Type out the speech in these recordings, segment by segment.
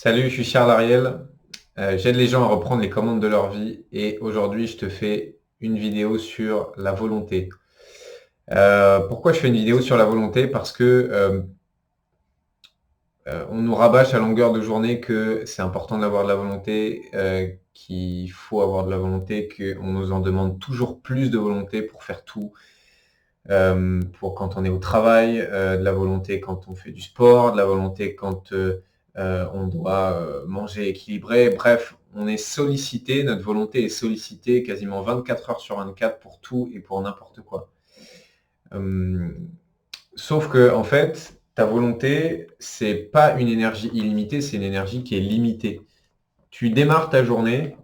Salut, je suis Charles Ariel. J'aide les gens à reprendre les commandes de leur vie et aujourd'hui, je te fais une vidéo sur la volonté. Pourquoi je fais une vidéo sur la volonté? Parce que on nous rabâche à longueur de journée que c'est important d'avoir de la volonté, qu'il faut avoir de la volonté, qu'on nous en demande toujours plus de volonté pour faire tout. Pour quand on est au travail, de la volonté quand on fait du sport, de la volonté quand on doit manger équilibré. Bref, on est sollicité, notre volonté est sollicitée quasiment 24 heures sur 24 pour tout et pour n'importe quoi. Euh, Sauf que, en fait, ta volonté, c'est pas une énergie illimitée, c'est une énergie qui est limitée. Tu démarres ta journée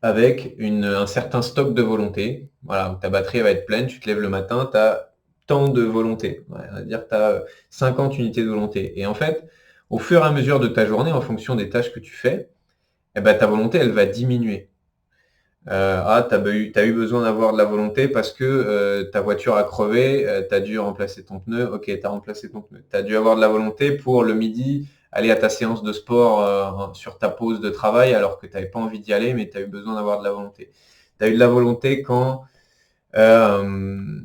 avec un certain stock de volonté. Voilà, ta batterie va être pleine, tu te lèves le matin, tu as tant de volonté. Ouais, on va dire que tu as 50 unités de volonté. Et en fait, au fur et à mesure de ta journée, en fonction des tâches que tu fais, eh ben, ta volonté, elle va diminuer. Tu as eu besoin d'avoir de la volonté parce que ta voiture a crevé, tu as dû remplacer ton pneu, ok, tu as remplacé ton pneu. Tu as dû avoir de la volonté pour le midi aller à ta séance de sport sur ta pause de travail alors que tu n'avais pas envie d'y aller, mais tu as eu besoin d'avoir de la volonté. Tu as eu de la volonté quand euh,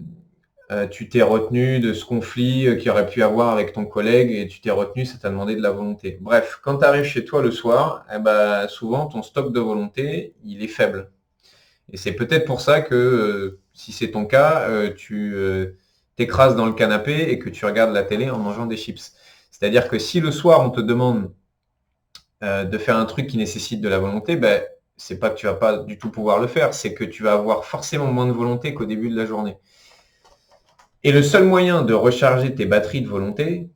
tu t'es retenu de ce conflit qu'il y aurait pu avoir avec ton collègue et tu t'es retenu, ça t'a demandé de la volonté. Bref, quand tu arrives chez toi le soir, eh ben, souvent ton stock de volonté, il est faible. Et c'est peut-être pour ça que, si c'est ton cas, tu t'écrases dans le canapé et que tu regardes la télé en mangeant des chips. C'est-à-dire que si le soir, on te demande de faire un truc qui nécessite de la volonté, ben, c'est pas que tu vas pas du tout pouvoir le faire, c'est que tu vas avoir forcément moins de volonté qu'au début de la journée. Et le seul moyen de recharger tes batteries de volonté,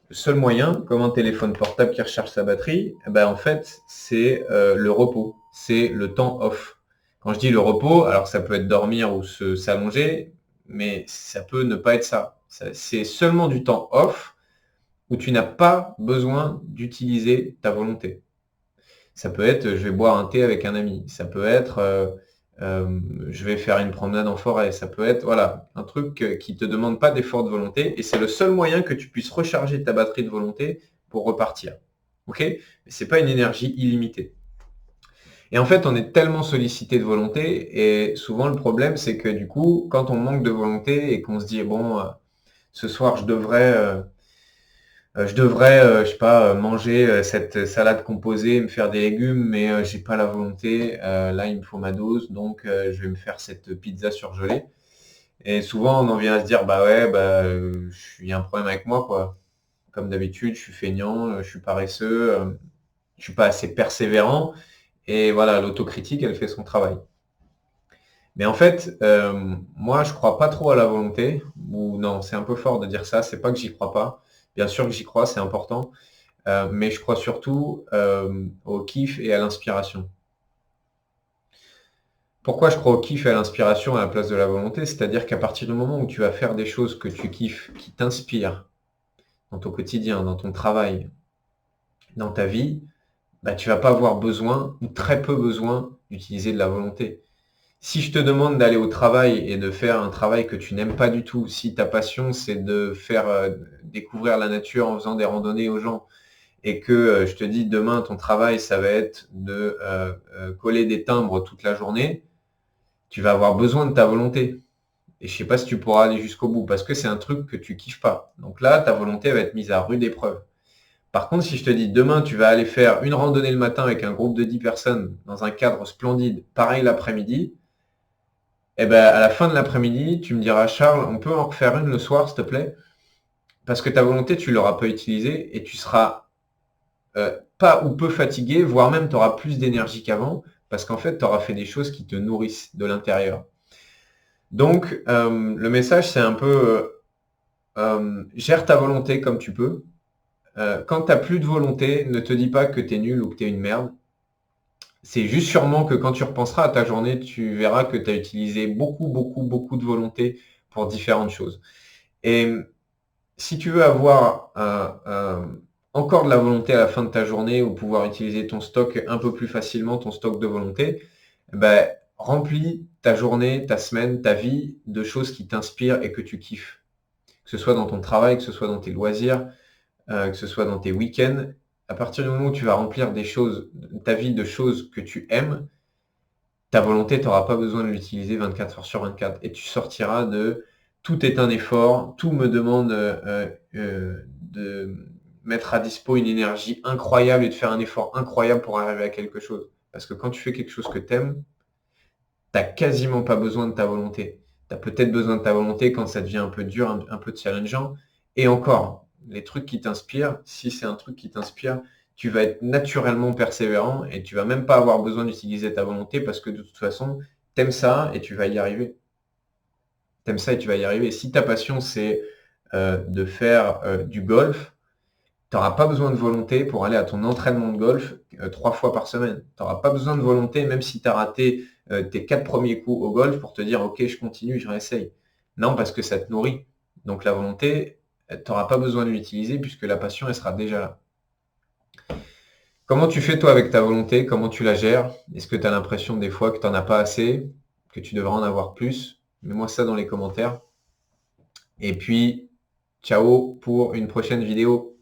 le seul moyen, comme un téléphone portable qui recharge sa batterie, eh ben, en fait, c'est le repos, c'est le temps off. Quand je dis le repos, alors ça peut être dormir ou s'allonger, mais ça peut ne pas être ça. C'est seulement du temps off où tu n'as pas besoin d'utiliser ta volonté. Ça peut être, je vais boire un thé avec un ami. Ça peut être, je vais faire une promenade en forêt. Ça peut être, voilà, un truc qui te demande pas d'effort de volonté. Et c'est le seul moyen que tu puisses recharger ta batterie de volonté pour repartir. Ok? Mais c'est pas une énergie illimitée. Et en fait, on est tellement sollicité de volonté. Et souvent, le problème, c'est que du coup, quand on manque de volonté et qu'on se dit, bon, ce soir, je sais pas, manger cette salade composée, me faire des légumes, mais j'ai pas la volonté. Là, il me faut ma dose, donc je vais me faire cette pizza surgelée. Et souvent, on en vient à se dire, bah ouais, bah, il y a un problème avec moi, quoi. Comme d'habitude, je suis feignant, je suis paresseux, je suis pas assez persévérant. Et voilà, l'autocritique, elle fait son travail. Mais en fait, moi, je crois pas trop à la volonté. Ou non, c'est un peu fort de dire ça. C'est pas que j'y crois pas. Bien sûr que j'y crois, c'est important. Mais je crois surtout au kiff et à l'inspiration. Pourquoi je crois au kiff et à l'inspiration à la place de la volonté? C'est-à-dire qu'à partir du moment où tu vas faire des choses que tu kiffes, qui t'inspirent dans ton quotidien, dans ton travail, dans ta vie, bah, tu vas pas avoir besoin ou très peu besoin d'utiliser de la volonté. Si je te demande d'aller au travail et de faire un travail que tu n'aimes pas du tout, si ta passion c'est de faire découvrir la nature en faisant des randonnées aux gens, et que je te dis demain ton travail ça va être de coller des timbres toute la journée, tu vas avoir besoin de ta volonté. Et je sais pas si tu pourras aller jusqu'au bout parce que c'est un truc que tu kiffes pas. Donc là, ta volonté va être mise à rude épreuve. Par contre, si je te dis demain tu vas aller faire une randonnée le matin avec un groupe de 10 personnes dans un cadre splendide, pareil l'après-midi, et ben à la fin de l'après-midi, tu me diras Charles, on peut en refaire une le soir, s'il te plaît, parce que ta volonté, tu l'auras pas utilisée et tu seras pas ou peu fatigué, voire même tu auras plus d'énergie qu'avant, parce qu'en fait, tu auras fait des choses qui te nourrissent de l'intérieur. Donc, le message, c'est un peu, gère ta volonté comme tu peux. Quand tu n'as plus de volonté, ne te dis pas que tu es nul ou que tu es une merde. C'est juste sûrement que quand tu repenseras à ta journée, tu verras que tu as utilisé beaucoup, beaucoup, beaucoup de volonté pour différentes choses. Et si tu veux avoir encore de la volonté à la fin de ta journée ou pouvoir utiliser ton stock un peu plus facilement, ton stock de volonté, ben, remplis ta journée, ta semaine, ta vie de choses qui t'inspirent et que tu kiffes. Que ce soit dans ton travail, que ce soit dans tes loisirs, que ce soit dans tes week-ends. À partir du moment où tu vas remplir des choses, ta vie de choses que tu aimes, ta volonté, tu n'auras pas besoin de l'utiliser 24 heures sur 24. Et tu sortiras de tout est un effort, tout me demande de mettre à dispo une énergie incroyable et de faire un effort incroyable pour arriver à quelque chose. Parce que quand tu fais quelque chose que tu aimes, tu n'as quasiment pas besoin de ta volonté. Tu as peut-être besoin de ta volonté quand ça devient un peu dur, un peu challengeant. Et encore, les trucs qui t'inspirent, si c'est un truc qui t'inspire, tu vas être naturellement persévérant et tu vas même pas avoir besoin d'utiliser ta volonté parce que de toute façon, t'aimes ça et tu vas y arriver. T'aimes ça et tu vas y arriver. Si ta passion, c'est de faire du golf, tu n'auras pas besoin de volonté pour aller à ton entraînement de golf 3 fois par semaine. Tu n'auras pas besoin de volonté, même si tu as raté tes 4 premiers coups au golf, pour te dire, OK, je continue, je réessaye. Non, parce que ça te nourrit. Donc la volonté, tu n'auras pas besoin de l'utiliser puisque la passion, elle sera déjà là. Comment tu fais toi avec ta volonté? Comment tu la gères? Est-ce que tu as l'impression des fois que tu n'en as pas assez, que tu devrais en avoir plus? Mets-moi ça dans les commentaires. Et puis, ciao pour une prochaine vidéo.